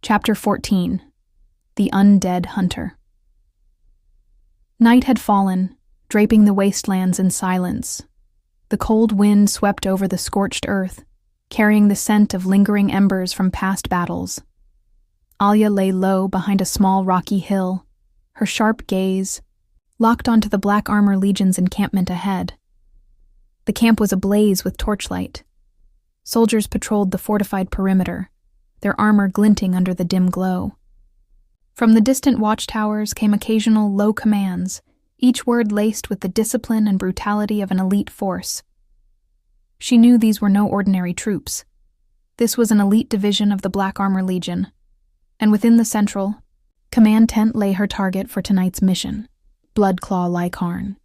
Chapter 14. The Undead Hunter. Night had fallen, draping the wastelands in silence. The cold wind swept over the scorched earth, carrying the scent of lingering embers from past battles. Alya lay low behind a small rocky hill, her sharp gaze locked onto the Black Armor Legion's encampment ahead. The camp was ablaze with torchlight. Soldiers patrolled the fortified perimeter, their armor glinting under the dim glow. From the distant watchtowers came occasional low commands, each word laced with the discipline and brutality of an elite force. She knew these were no ordinary troops. This was an elite division of the Black Armor Legion, and within the central command tent lay her target for tonight's mission, Bloodclaw Laikarn.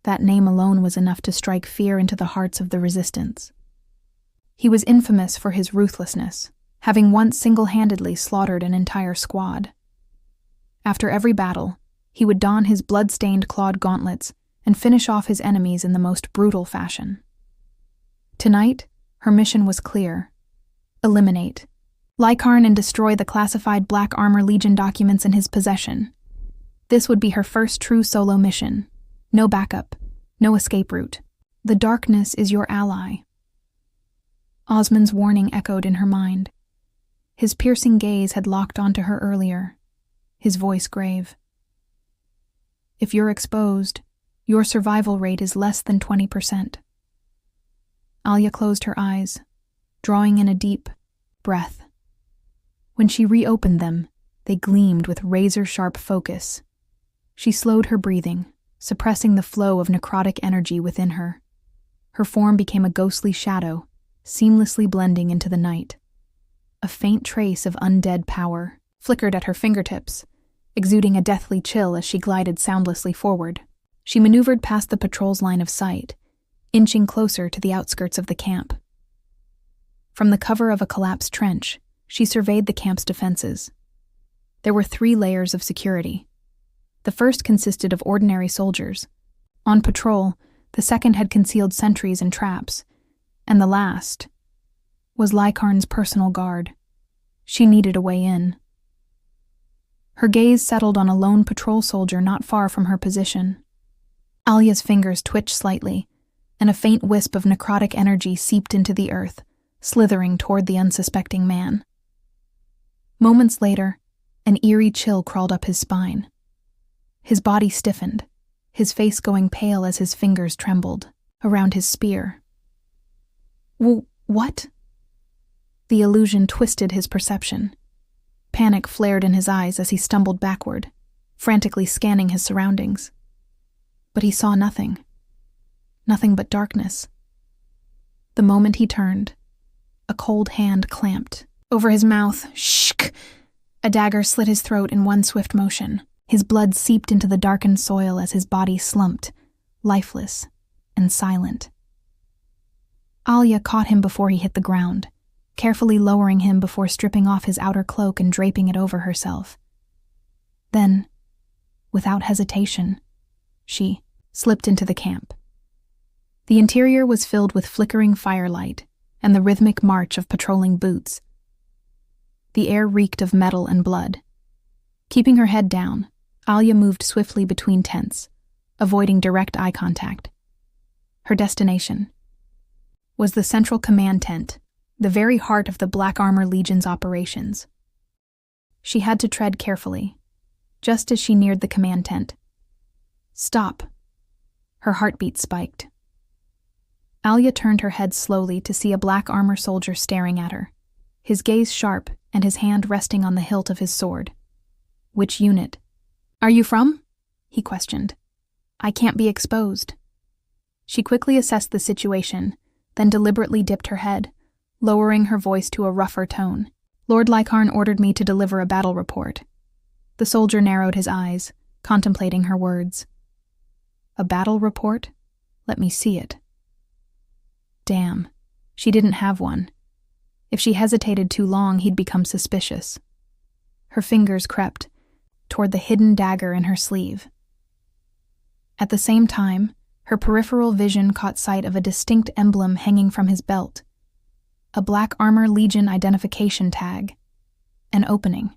That name alone was enough to strike fear into the hearts of the resistance. He was infamous for his ruthlessness, having once single-handedly slaughtered an entire squad. After every battle, he would don his blood-stained clawed gauntlets and finish off his enemies in the most brutal fashion. Tonight, her mission was clear. Eliminate Laikarn and destroy the classified Black Armor Legion documents in his possession. This would be her first true solo mission. No backup, no escape route. The darkness is your ally. Osmond's warning echoed in her mind. His piercing gaze had locked onto her earlier, his voice grave. If you're exposed, your survival rate is less than 20%. Alya closed her eyes, drawing in a deep breath. When she reopened them, they gleamed with razor-sharp focus. She slowed her breathing, suppressing the flow of necrotic energy within her. Her form became a ghostly shadow, seamlessly blending into the night. A faint trace of undead power flickered at her fingertips, exuding a deathly chill as she glided soundlessly forward. She maneuvered past the patrol's line of sight, inching closer to the outskirts of the camp. From the cover of a collapsed trench, she surveyed the camp's defenses. There were 3 layers of security. The first consisted of ordinary soldiers. On patrol, the second had concealed sentries and traps, and the last was Laikarn's personal guard. She needed a way in. Her gaze settled on a lone patrol soldier not far from her position. Alya's fingers twitched slightly, and a faint wisp of necrotic energy seeped into the earth, slithering toward the unsuspecting man. Moments later, an eerie chill crawled up his spine. His body stiffened, his face going pale as his fingers trembled around his spear. What? The illusion twisted his perception. Panic flared in his eyes as he stumbled backward, frantically scanning his surroundings. But he saw nothing. Nothing but darkness. The moment he turned, a cold hand clamped over his mouth. Shk! A dagger slit his throat in one swift motion. His blood seeped into the darkened soil as his body slumped, lifeless and silent. Alya caught him before he hit the ground, carefully lowering him before stripping off his outer cloak and draping it over herself. Then, without hesitation, she slipped into the camp. The interior was filled with flickering firelight and the rhythmic march of patrolling boots. The air reeked of metal and blood. Keeping her head down, Alya moved swiftly between tents, avoiding direct eye contact. Her destination was the central command tent, the very heart of the Black Armor Legion's operations. She had to tread carefully, just as she neared the command tent. Stop. Her heartbeat spiked. Alya turned her head slowly to see a Black Armor soldier staring at her, his gaze sharp and his hand resting on the hilt of his sword. Which unit? Are you from? He questioned. I can't be exposed. She quickly assessed the situation, then deliberately dipped her head, lowering her voice to a rougher tone. Lord Laikarn ordered me to deliver a battle report. The soldier narrowed his eyes, contemplating her words. A battle report? Let me see it. Damn, she didn't have one. If she hesitated too long, he'd become suspicious. Her fingers crept toward the hidden dagger in her sleeve. At the same time, her peripheral vision caught sight of a distinct emblem hanging from his belt, a Black Armor Legion identification tag. an opening.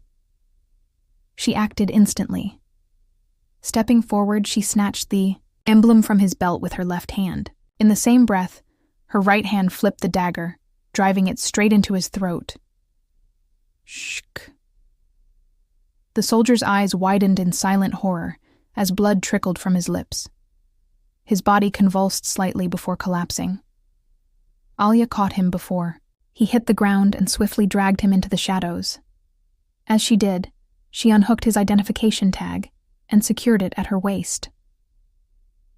She acted instantly. Stepping forward, she snatched the emblem from his belt with her left hand. In the same breath, her right hand flipped the dagger, driving it straight into his throat. Shk. The soldier's eyes widened in silent horror as blood trickled from his lips. His body convulsed slightly before collapsing. Alya caught him before. He hit the ground and swiftly dragged him into the shadows. As she did, she unhooked his identification tag and secured it at her waist.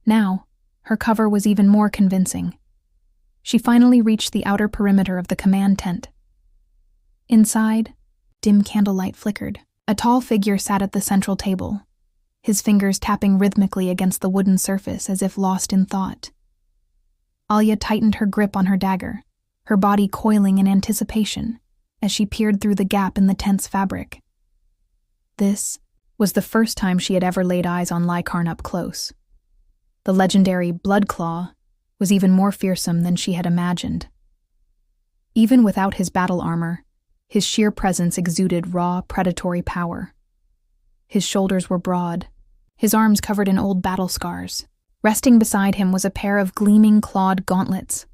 Now, her cover was even more convincing. She finally reached the outer perimeter of the command tent. Inside, dim candlelight flickered. A tall figure sat at the central table, his fingers tapping rhythmically against the wooden surface as if lost in thought. Alya tightened her grip on her dagger, her body coiling in anticipation as she peered through the gap in the tent's fabric. This was the first time she had ever laid eyes on Laikarn up close. The legendary Bloodclaw was even more fearsome than she had imagined. Even without his battle armor, his sheer presence exuded raw, predatory power. His shoulders were broad, his arms covered in old battle scars. Resting beside him was a pair of gleaming clawed gauntlets,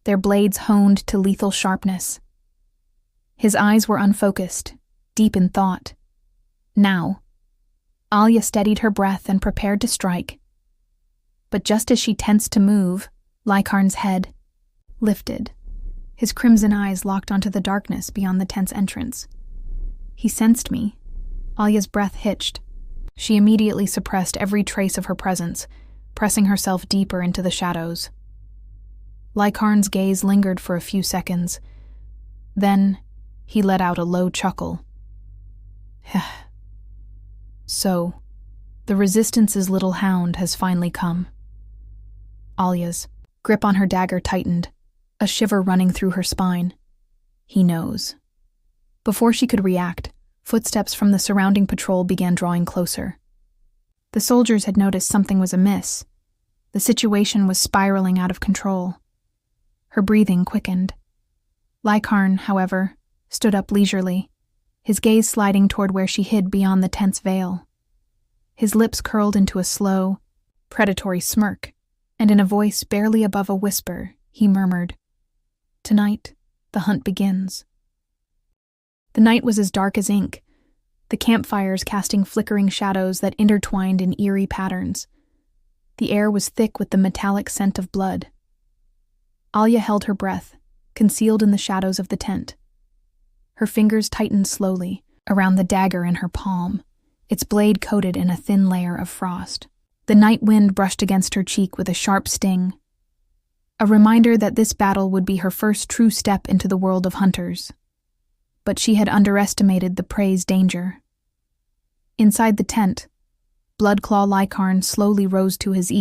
their blades honed to lethal sharpness. His eyes were unfocused, deep in thought. Now, Alya steadied her breath and prepared to strike. But just as she tensed to move, Laikarn's head lifted. His crimson eyes locked onto the darkness beyond the tent's entrance. He sensed me. Alya's breath hitched. She immediately suppressed every trace of her presence, pressing herself deeper into the shadows. Laikarn's gaze lingered for a few seconds. Then, he let out a low chuckle. So, the Resistance's little hound has finally come. Alya's grip on her dagger tightened, a shiver running through her spine. He knows. Before she could react, footsteps from the surrounding patrol began drawing closer. The soldiers had noticed something was amiss. The situation was spiraling out of control. Her breathing quickened. Laikarn, however, stood up leisurely, his gaze sliding toward where she hid beyond the tent's veil. His lips curled into a slow, predatory smirk, and in a voice barely above a whisper, he murmured, "Tonight, the hunt begins." The night was as dark as ink, the campfires casting flickering shadows that intertwined in eerie patterns. The air was thick with the metallic scent of blood. Alya held her breath, concealed in the shadows of the tent. Her fingers tightened slowly around the dagger in her palm, its blade coated in a thin layer of frost. The night wind brushed against her cheek with a sharp sting, a reminder that this battle would be her first true step into the world of hunters. But she had underestimated the prey's danger. Inside the tent, Bloodclaw Laikarn slowly rose to his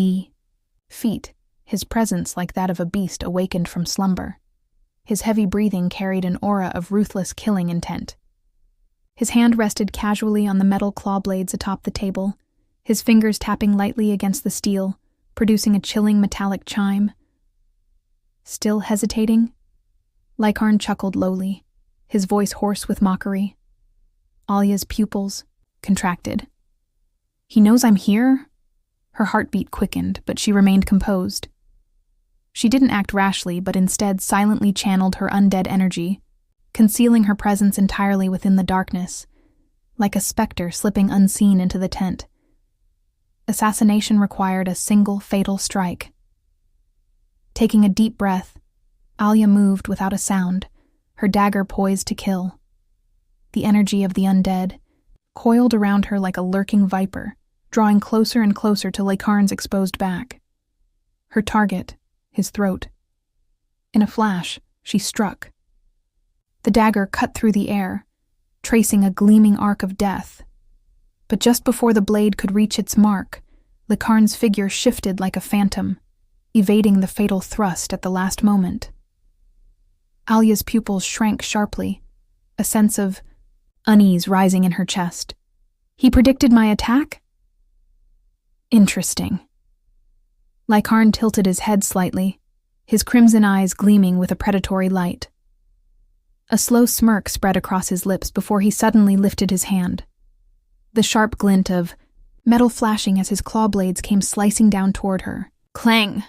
feet, his presence like that of a beast awakened from slumber. His heavy breathing carried an aura of ruthless killing intent. His hand rested casually on the metal claw blades atop the table, his fingers tapping lightly against the steel, producing a chilling metallic chime. Still hesitating, Laikarn chuckled lowly, his voice hoarse with mockery. Alya's pupils contracted. "He knows I'm here?" Her heartbeat quickened, but she remained composed. She didn't act rashly, but instead silently channeled her undead energy, concealing her presence entirely within the darkness, like a specter slipping unseen into the tent. Assassination required a single fatal strike. Taking a deep breath, Alya moved without a sound, her dagger poised to kill. The energy of the undead coiled around her like a lurking viper, drawing closer and closer to Laikarn's exposed back. Her target, his throat. In a flash, she struck. The dagger cut through the air, tracing a gleaming arc of death. But just before the blade could reach its mark, Laikarn's figure shifted like a phantom, evading the fatal thrust at the last moment. Alya's pupils shrank sharply, a sense of unease rising in her chest. He predicted my attack? Interesting. Laikarn tilted his head slightly, his crimson eyes gleaming with a predatory light. A slow smirk spread across his lips before he suddenly lifted his hand. The sharp glint of metal flashing as his claw blades came slicing down toward her. Clang!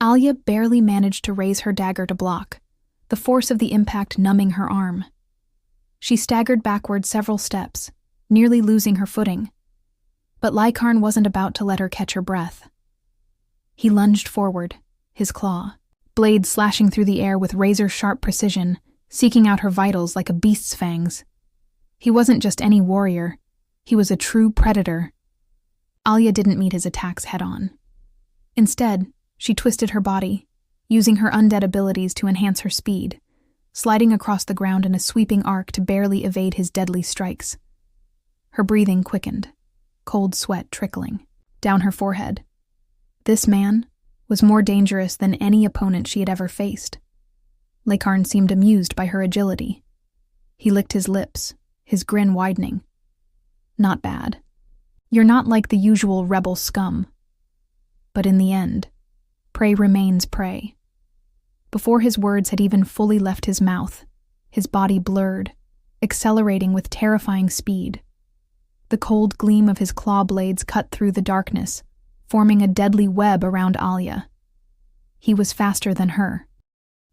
Alya barely managed to raise her dagger to block, the force of the impact numbing her arm. She staggered backward several steps, nearly losing her footing. But Laikarn wasn't about to let her catch her breath. He lunged forward, his claw, blade slashing through the air with razor-sharp precision, seeking out her vitals like a beast's fangs. He wasn't just any warrior. He was a true predator. Alya didn't meet his attacks head-on. Instead, she twisted her body, using her undead abilities to enhance her speed, sliding across the ground in a sweeping arc to barely evade his deadly strikes. Her breathing quickened, cold sweat trickling down her forehead. This man was more dangerous than any opponent she had ever faced. Laikarn seemed amused by her agility. He licked his lips, his grin widening. Not bad. You're not like the usual rebel scum. But in the end, prey remains prey. Before his words had even fully left his mouth, his body blurred, accelerating with terrifying speed. The cold gleam of his claw blades cut through the darkness, forming a deadly web around Alya. He was faster than her.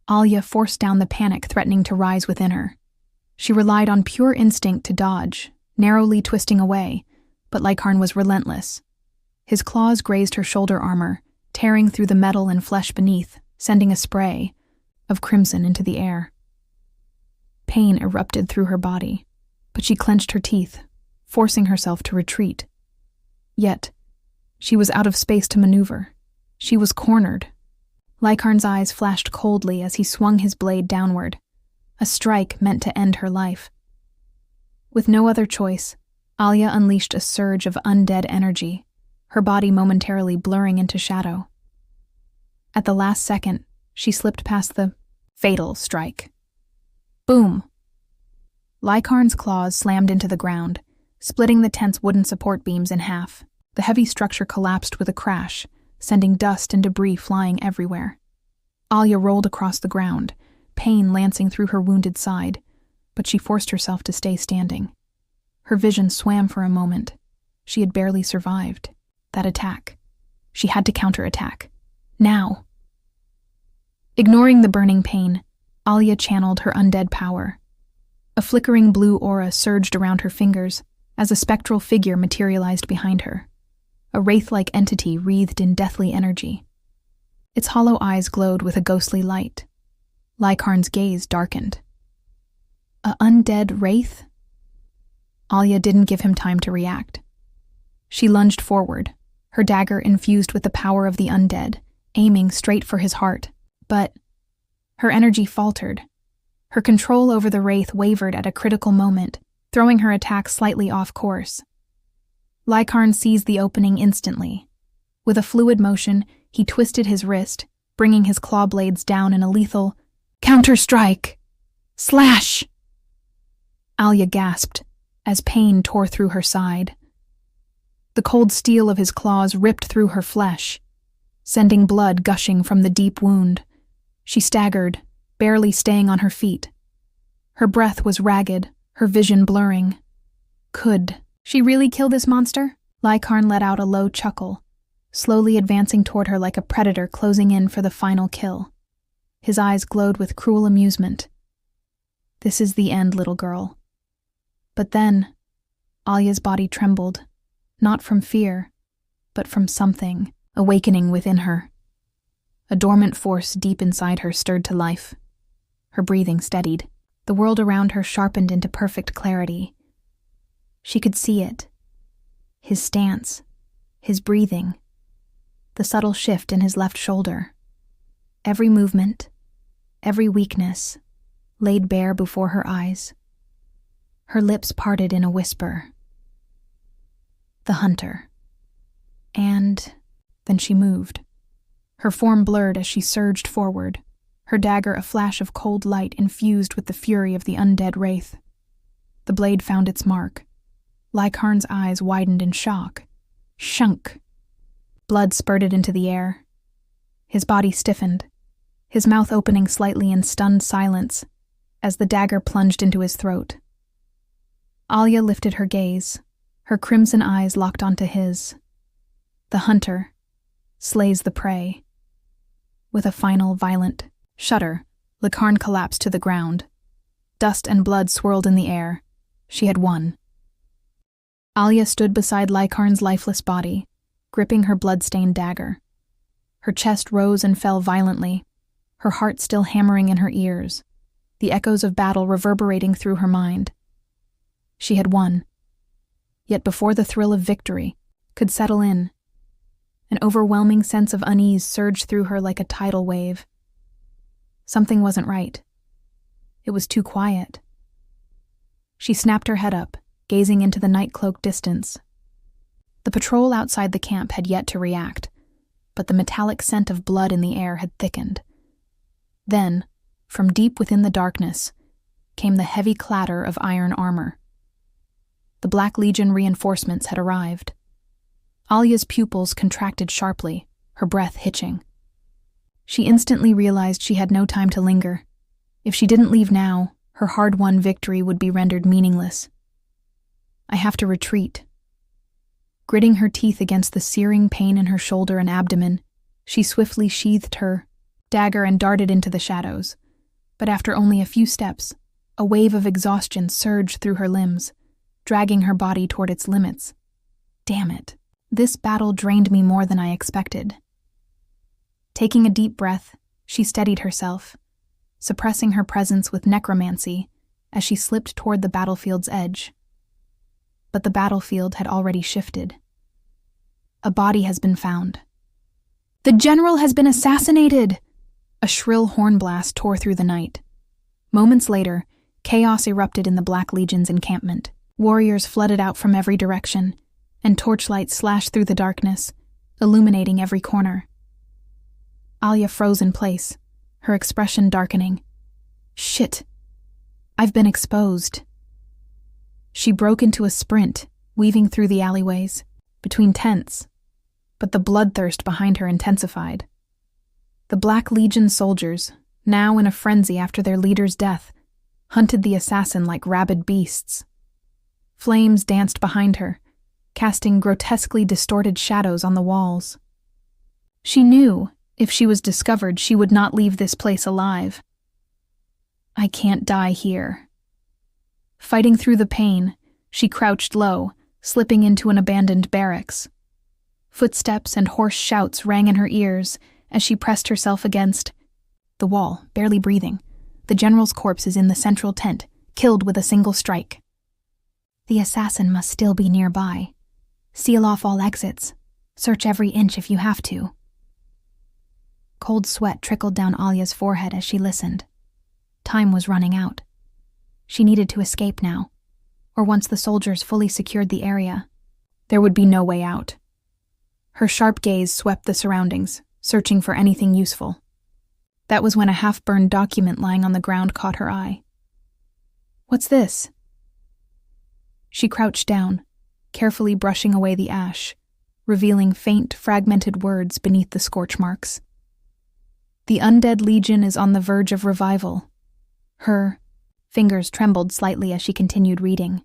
Alya forced down the panic threatening to rise within her. She relied on pure instinct to dodge, narrowly twisting away, but Laikarn was relentless. His claws grazed her shoulder armor, tearing through the metal and flesh beneath, sending a spray of crimson into the air. Pain erupted through her body, but she clenched her teeth, forcing herself to retreat. Yet, she was out of space to maneuver. She was cornered. Laikarn's eyes flashed coldly as he swung his blade downward, a strike meant to end her life. With no other choice, Alya unleashed a surge of undead energy, her body momentarily blurring into shadow. At the last second, she slipped past the fatal strike. Boom! Laikarn's claws slammed into the ground, splitting the tent's wooden support beams in half. The heavy structure collapsed with a crash, sending dust and debris flying everywhere. Alya rolled across the ground, pain lancing through her wounded side, but she forced herself to stay standing. Her vision swam for a moment. She had barely survived. That attack. She had to counterattack. Now. Ignoring the burning pain, Alya channeled her undead power. A flickering blue aura surged around her fingers as a spectral figure materialized behind her. A wraith-like entity wreathed in deathly energy. Its hollow eyes glowed with a ghostly light. Laikarn's gaze darkened. A undead wraith? Alya didn't give him time to react. She lunged forward, her dagger infused with the power of the undead, aiming straight for his heart. But her energy faltered. Her control over the wraith wavered at a critical moment, throwing her attack slightly off course. Laikarn seized the opening instantly. With a fluid motion, he twisted his wrist, bringing his claw blades down in a lethal counter-strike. Slash! Alya gasped as pain tore through her side. The cold steel of his claws ripped through her flesh, sending blood gushing from the deep wound. She staggered, barely staying on her feet. Her breath was ragged, her vision blurring. Could she really kill this monster? Laikarn let out a low chuckle, slowly advancing toward her like a predator closing in for the final kill. His eyes glowed with cruel amusement. This is the end, little girl. But then, Alya's body trembled, not from fear, but from something awakening within her. A dormant force deep inside her stirred to life. Her breathing steadied. The world around her sharpened into perfect clarity. She could see it. His stance, his breathing, the subtle shift in his left shoulder. Every movement, every weakness, laid bare before her eyes. Her lips parted in a whisper. The hunter. And then she moved. Her form blurred as she surged forward, her dagger a flash of cold light infused with the fury of the undead wraith. The blade found its mark. Laikarn's eyes widened in shock. Shunk. Blood spurted into the air. His body stiffened, his mouth opening slightly in stunned silence. as the dagger plunged into his throat. Alya lifted her gaze, her crimson eyes locked onto his. The hunter slays the prey. With a final violent shudder, Laikarn collapsed to the ground. Dust and blood swirled in the air. She had won. Alya stood beside Laikarn's lifeless body, gripping her blood-stained dagger. Her chest rose and fell violently, her heart still hammering in her ears, the echoes of battle reverberating through her mind. She had won. Yet before the thrill of victory could settle in, an overwhelming sense of unease surged through her like a tidal wave. Something wasn't right. It was too quiet. She snapped her head up, gazing into the night-cloaked distance. The patrol outside the camp had yet to react, but the metallic scent of blood in the air had thickened. Then, from deep within the darkness, came the heavy clatter of iron armor. The Black Legion reinforcements had arrived. Alya's pupils contracted sharply, her breath hitching. She instantly realized she had no time to linger. If she didn't leave now, her hard-won victory would be rendered meaningless. I have to retreat. Gritting her teeth against the searing pain in her shoulder and abdomen, she swiftly sheathed her dagger and darted into the shadows. But after only a few steps, a wave of exhaustion surged through her limbs, dragging her body toward its limits. Damn it. This battle drained me more than I expected. Taking a deep breath, she steadied herself, suppressing her presence with necromancy as she slipped toward the battlefield's edge. But the battlefield had already shifted. A body has been found. "The general has been assassinated!" A shrill horn blast tore through the night. Moments later, chaos erupted in the Black Legion's encampment. Warriors flooded out from every direction, and torchlights slashed through the darkness, illuminating every corner. Alya froze in place, her expression darkening. Shit. I've been exposed. She broke into a sprint, weaving through the alleyways, between tents, but the bloodthirst behind her intensified. The Black Legion soldiers, now in a frenzy after their leader's death, hunted the assassin like rabid beasts. Flames danced behind her, casting grotesquely distorted shadows on the walls. She knew, if she was discovered, she would not leave this place alive. I can't die here. Fighting through the pain, she crouched low, slipping into an abandoned barracks. Footsteps and hoarse shouts rang in her ears as she pressed herself against the wall, barely breathing. The general's corpse is in the central tent, killed with a single strike. The assassin must still be nearby. Seal off all exits. Search every inch if you have to. Cold sweat trickled down Alya's forehead as she listened. Time was running out. She needed to escape now, or once the soldiers fully secured the area, there would be no way out. Her sharp gaze swept the surroundings, searching for anything useful. That was when a half-burned document lying on the ground caught her eye. What's this? She crouched down, carefully brushing away the ash, revealing faint, fragmented words beneath the scorch marks. The Undead Legion is on the verge of revival. Her fingers trembled slightly as she continued reading.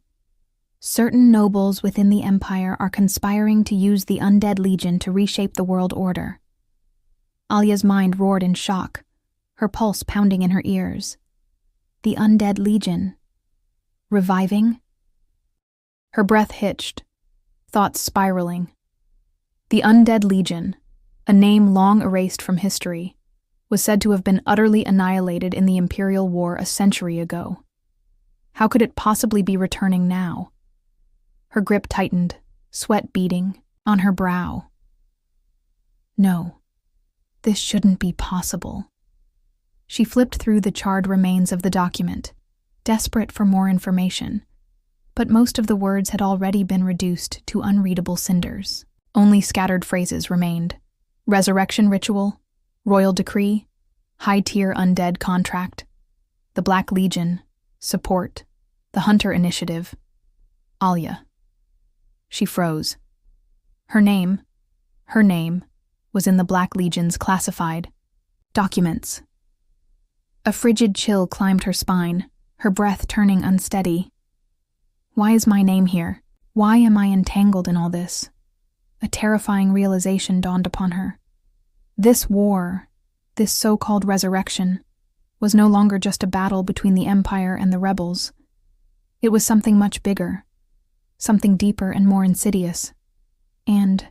Certain nobles within the Empire are conspiring to use the Undead Legion to reshape the world order. Alya's mind roared in shock, her pulse pounding in her ears. The Undead Legion. Reviving? Her breath hitched, thoughts spiraling. The Undead Legion, a name long erased from history, was said to have been utterly annihilated in the Imperial War a century ago. How could it possibly be returning now? Her grip tightened, sweat beading on her brow. No, this shouldn't be possible. She flipped through the charred remains of the document, desperate for more information, but most of the words had already been reduced to unreadable cinders. Only scattered phrases remained. Resurrection ritual, royal decree, high-tier undead contract, the Black Legion, support, the Hunter Initiative, Alya. She froze. Her name was in the Black Legion's classified documents. A frigid chill climbed her spine, her breath turning unsteady. Why is my name here? Why am I entangled in all this? A terrifying realization dawned upon her. This war, this so-called resurrection, was no longer just a battle between the Empire and the rebels. It was something much bigger, something deeper and more insidious. And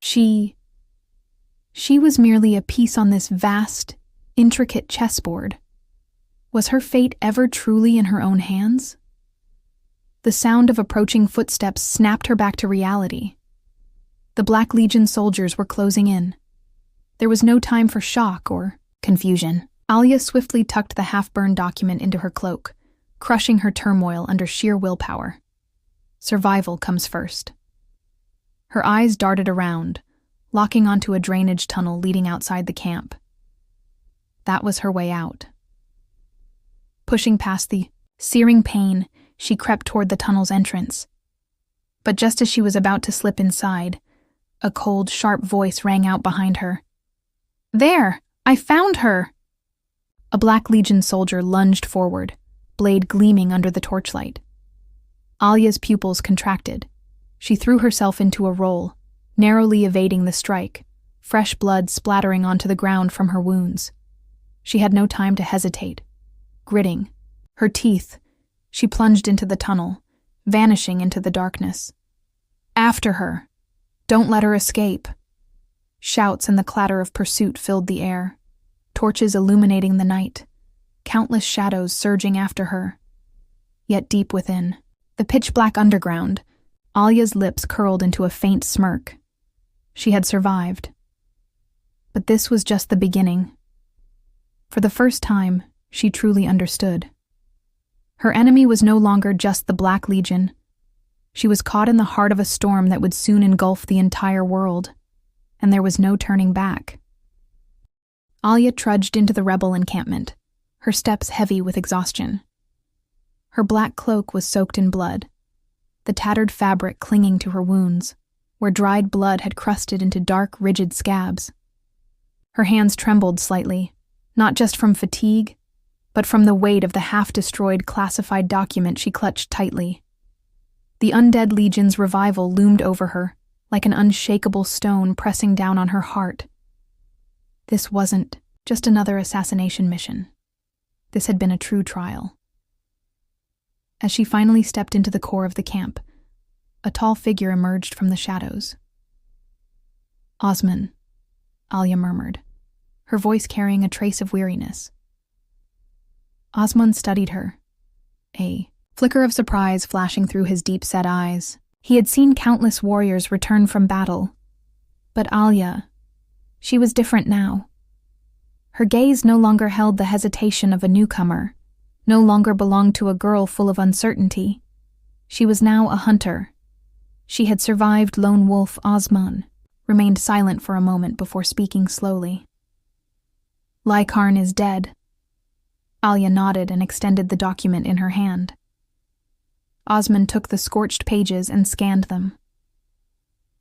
she was merely a piece on this vast, intricate chessboard. Was her fate ever truly in her own hands? The sound of approaching footsteps snapped her back to reality. The Black Legion soldiers were closing in. There was no time for shock or confusion. Alya swiftly tucked the half-burned document into her cloak, crushing her turmoil under sheer willpower. Survival comes first. Her eyes darted around, locking onto a drainage tunnel leading outside the camp. That was her way out. Pushing past the searing pain, she crept toward the tunnel's entrance. But just as she was about to slip inside, a cold, sharp voice rang out behind her. "There! I found her!" A Black Legion soldier lunged forward, blade gleaming under the torchlight. Alya's pupils contracted. She threw herself into a roll, narrowly evading the strike, fresh blood splattering onto the ground from her wounds. She had no time to hesitate. Gritting, her teeth, she plunged into the tunnel, vanishing into the darkness. "After her! Don't let her escape!" Shouts and the clatter of pursuit filled the air, torches illuminating the night, countless shadows surging after her. Yet deep within, the pitch-black underground, Alya's lips curled into a faint smirk. She had survived. But this was just the beginning. For the first time, she truly understood. Her enemy was no longer just the Black Legion. She was caught in the heart of a storm that would soon engulf the entire world, and there was no turning back. Alya trudged into the rebel encampment, her steps heavy with exhaustion. Her black cloak was soaked in blood, the tattered fabric clinging to her wounds, where dried blood had crusted into dark, rigid scabs. Her hands trembled slightly, not just from fatigue, but from the weight of the half-destroyed classified document she clutched tightly. The Undead Legion's revival loomed over her, like an unshakable stone pressing down on her heart. This wasn't just another assassination mission. This had been a true trial. As she finally stepped into the core of the camp, a tall figure emerged from the shadows. "Osman," Alya murmured, her voice carrying a trace of weariness. Osman studied her, a flicker of surprise flashing through his deep-set eyes. He had seen countless warriors return from battle, but Alya, she was different now. Her gaze no longer held the hesitation of a newcomer, no longer belonged to a girl full of uncertainty. She was now a hunter. She had survived lone wolf Osman, remained silent for a moment before speaking slowly. "Laikarn is dead." Alya nodded and extended the document in her hand. Osman took the scorched pages and scanned them.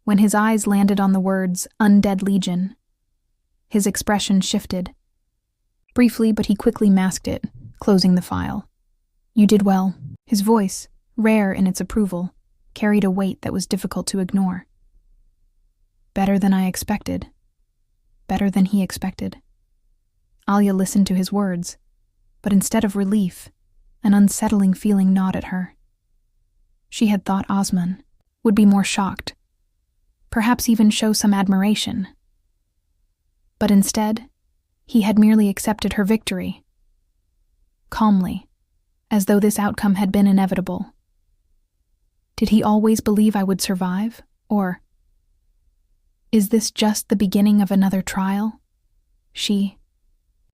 When his eyes landed on the words "Undead Legion," his expression shifted. Briefly, but he quickly masked it, closing the file. "You did well." His voice, rare in its approval, carried a weight that was difficult to ignore. "Better than I expected. Better than he expected." Alya listened to his words, but instead of relief, an unsettling feeling gnawed at her. She had thought Osman would be more shocked, perhaps even show some admiration. But instead, he had merely accepted her victory, calmly, as though this outcome had been inevitable. Did he always believe I would survive, or is this just the beginning of another trial? She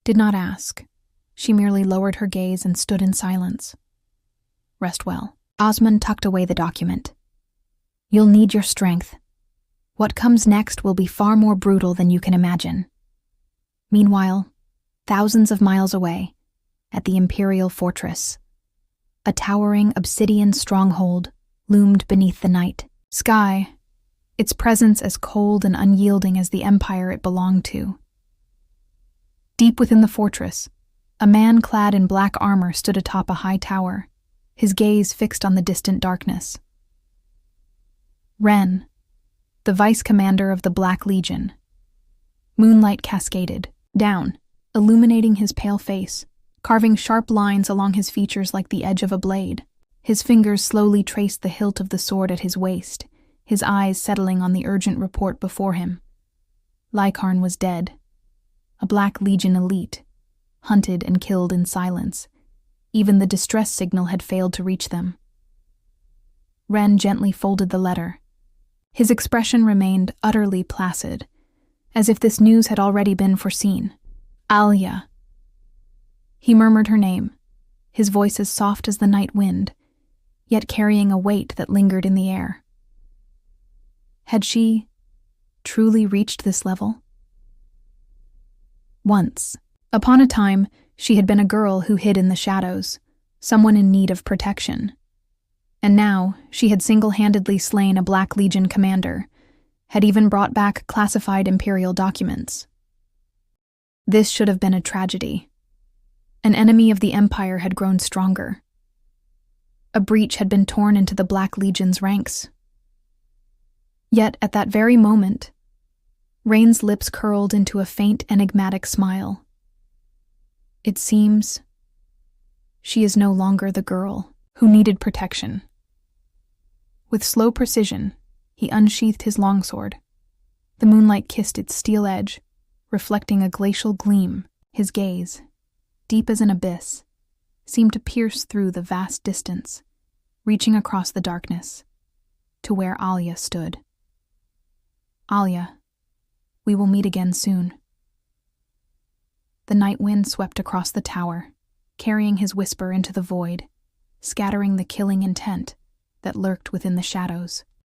did not ask. She merely lowered her gaze and stood in silence. "Rest well." Osman tucked away the document. "You'll need your strength. What comes next will be far more brutal than you can imagine." Meanwhile, thousands of miles away, at the Imperial Fortress, a towering obsidian stronghold loomed beneath the night sky, its presence as cold and unyielding as the empire it belonged to. Deep within the fortress, A man clad in black armor stood atop a high tower, his gaze fixed on the distant darkness. Ren, the vice commander of the Black Legion. Moonlight cascaded down, illuminating his pale face, carving sharp lines along his features like the edge of a blade. His fingers slowly traced the hilt of the sword at his waist, his eyes settling on the urgent report before him. Laikarn was dead. A Black Legion elite, hunted and killed in silence. Even the distress signal had failed to reach them. Ren gently folded the letter. His expression remained utterly placid, as if this news had already been foreseen. Alya. He murmured her name, his voice as soft as the night wind, yet carrying a weight that lingered in the air. Had she truly reached this level? Once, upon a time, she had been a girl who hid in the shadows, someone in need of protection. And now, she had single-handedly slain a Black Legion commander, had even brought back classified Imperial documents. This should have been a tragedy. An enemy of the Empire had grown stronger. A breach had been torn into the Black Legion's ranks. Yet, at that very moment, Rain's lips curled into a faint, enigmatic smile. It seems she is no longer the girl who needed protection. With slow precision, he unsheathed his longsword. The moonlight kissed its steel edge, reflecting a glacial gleam. His gaze, deep as an abyss, seemed to pierce through the vast distance, reaching across the darkness, to where Alya stood. Alya, we will meet again soon. The night wind swept across the tower, carrying his whisper into the void, scattering the killing intent that lurked within the shadows.